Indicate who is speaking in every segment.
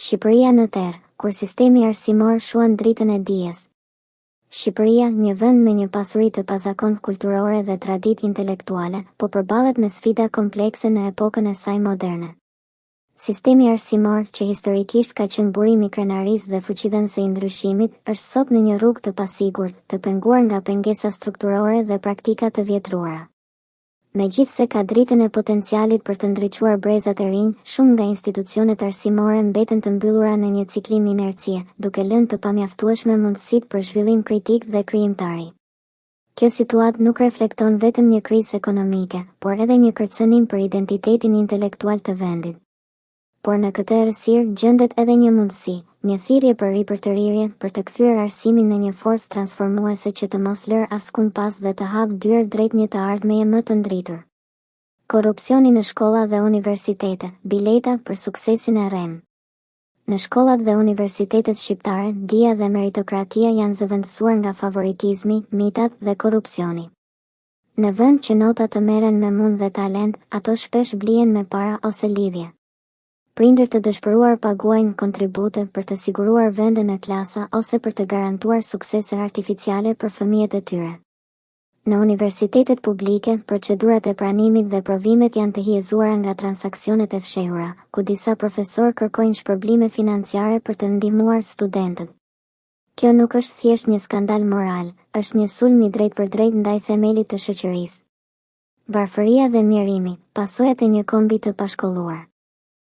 Speaker 1: Shqipëria në terr, kur sistemi arsimor shuan dritën e dijes. Shqipëria, një vend me një pasuri të pazakontë kulturore dhe traditë intelektuale, po përballet me sfida komplekse në epokën e saj moderne. Sistemi arsimor, që historikisht ka qenë burimi i krenarisë dhe fuqidhënëse i ndryshimit, është sot në një rrugë të pasigurt, të penguar nga pengesa strukturore dhe praktika të vjetruara. Megjithse ka dritën e potencialit për të ndriçuar brezat e rinj, shumë nga institucionet arsimore mbeten të mbyllura në një ciklim inercie, duke lënë të pamjaftueshme mundësitë për zhvillim kritik dhe krijimtari. Kjo situatë nuk reflekton vetëm një krizë ekonomike, por edhe një kërcënim për identitetin intelektual të vendit. Por në këtë errësirë gjendet edhe një mundësi, një thirrje për ripërtërirje, për të kthyer arsimin në një forcë transformuese që të mos lërë askund pas dhe të hapë dyert drejt një të ardhmeje më të ndritur. Korrupsioni në shkolla dhe universitete, bileta për suksesin e REM. Në shkollat dhe universitetet shqiptare, dija dhe meritokratia janë zëvendësuar nga favoritizmi, mitat dhe korrupsioni. Në vend që notat të merren me mund dhe talent, ato shpesh blihen me para ose lidhje. Prindër të dëshpëruar paguajnë kontribute për të siguruar vende në klasa ose për të garantuar suksese artificiale për fëmijët e tyre. Në universitetet publike, procedurat e pranimit dhe provimet janë të hijezuara nga transaksionet e fshehura, ku disa profesorë kërkojnë shpërblime financiare për të ndihmuar studentët. Kjo nuk është thjesht një skandal moral, është një sulm i drejt për drejt ndaj themelit të shoqërisë. Varfëria dhe mjerimi, pasojat e një kombi të pashkolluar.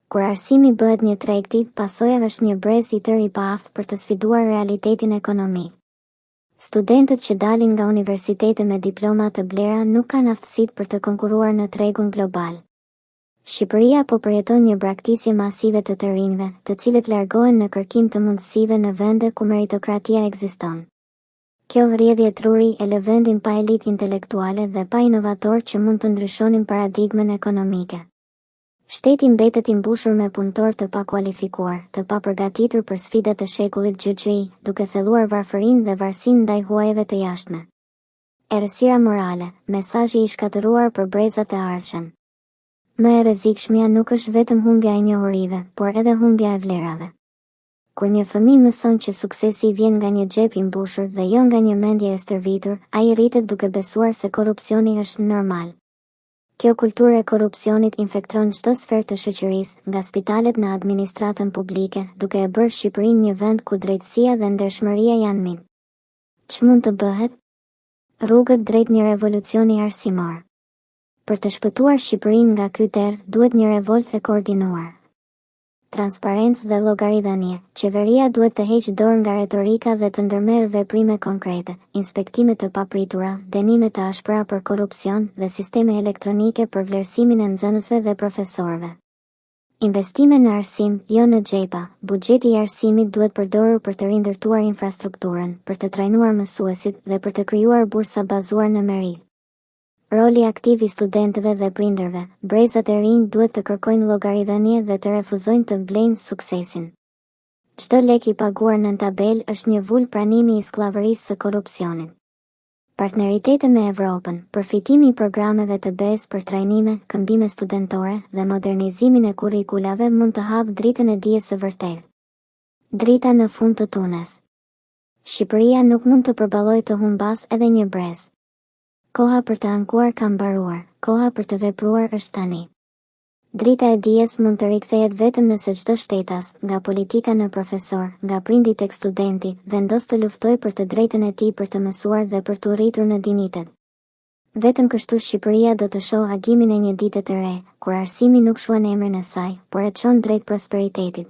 Speaker 1: Kur arsimi bëhet një tregti, pasoja është një brez i tërë i paaftë për të sfiduar realitetin ekonomik. Studentët që dalin nga universitete me diploma të blera nuk kanë aftësitë për të konkuruar në tregun global. Shqipëria po përjeton një braktisje masive të rinjve, të cilët largohen në kërkim të mundësive në vende ku meritokratia ekziston. Kjo rrjedhje truri e lë vendin pa elitë intelektuale dhe pa inovator që mund të ndryshonin paradigmën ekonomike. Shteti mbetet i mbushur me punëtor të pakualifikuar, të papërgatitur për sfidat e shekullit XXI, duke thelluar varfërinë dhe varësinë ndaj huajeve të jashtme. Errësira morale, mesazhi i shkatëruar për brezat e ardhshëm. Më e rrezikshmja nuk është vetëm humbja e njohurive, por edhe humbja e vlerave. Kur një fëmijë mëson që suksesi vjen nga një xhep i mbushur dhe jo nga një mendje e stërvitur, ai rritet duke besuar se korrupsioni është normal. Kjo kulturë e korrupsionit infektron çdo sferë të shoqërisë, nga spitalet në administratën publike, duke e bërë Shqipërinë një vend ku drejtësia dhe ndershmëria janë mit. Ç'mund të bëhet? Rrugët drejt një revolucioni arsimor. Për të shpëtuar Shqipërinë nga ky terr, duhet një revolt e koordinuar. Transparencë dhe llogaridhënie. Qeveria duhet të heqë dorë nga retorika dhe të ndërmerrë veprime konkrete, inspektime të papritura, dënime të ashpra për korrupsion dhe sisteme elektronike për vlerësimin e nxënësve dhe profesorëve. Investime në arsim, jo në xhepa. Buxheti i arsimit duhet përdorur për të rindërtuar infrastrukturën, për të trajnuar mësuesit dhe për të krijuar bursa bazuar në merit. Roli aktiv i studentëve dhe prindërve, brezat e rinj duhet të kërkojnë llogaridhënie dhe të refuzojnë të blejnë suksesin. Çdo lek i paguar në tabel është një vul pranimi i skllavërisë së korrupsionit. Partneritete me Evropën, përfitimi i programeve të BE-s për trajnime, këmbime studentore dhe modernizimin e kurrikulave mund të hapë dritën e dijes së vërtetë. Drita në fund të tunes. Shqipëria nuk mund të përballojë të humbas edhe një brez. Koha për të ankuar ka mbaruar, koha për të vepruar është tani. Drita e dijes mund të rikthehet vetëm nëse çdo shtetas, nga politika në profesor, nga prindi tek studenti, vendos të luftojë për të drejtën e tij për të mësuar dhe për të rritur në dinitet. Vetëm kështu Shqipëria do të shohë agimin e një dite të re, kur arsimi nuk shuan emrin e saj, por e çon drejt prosperitetit.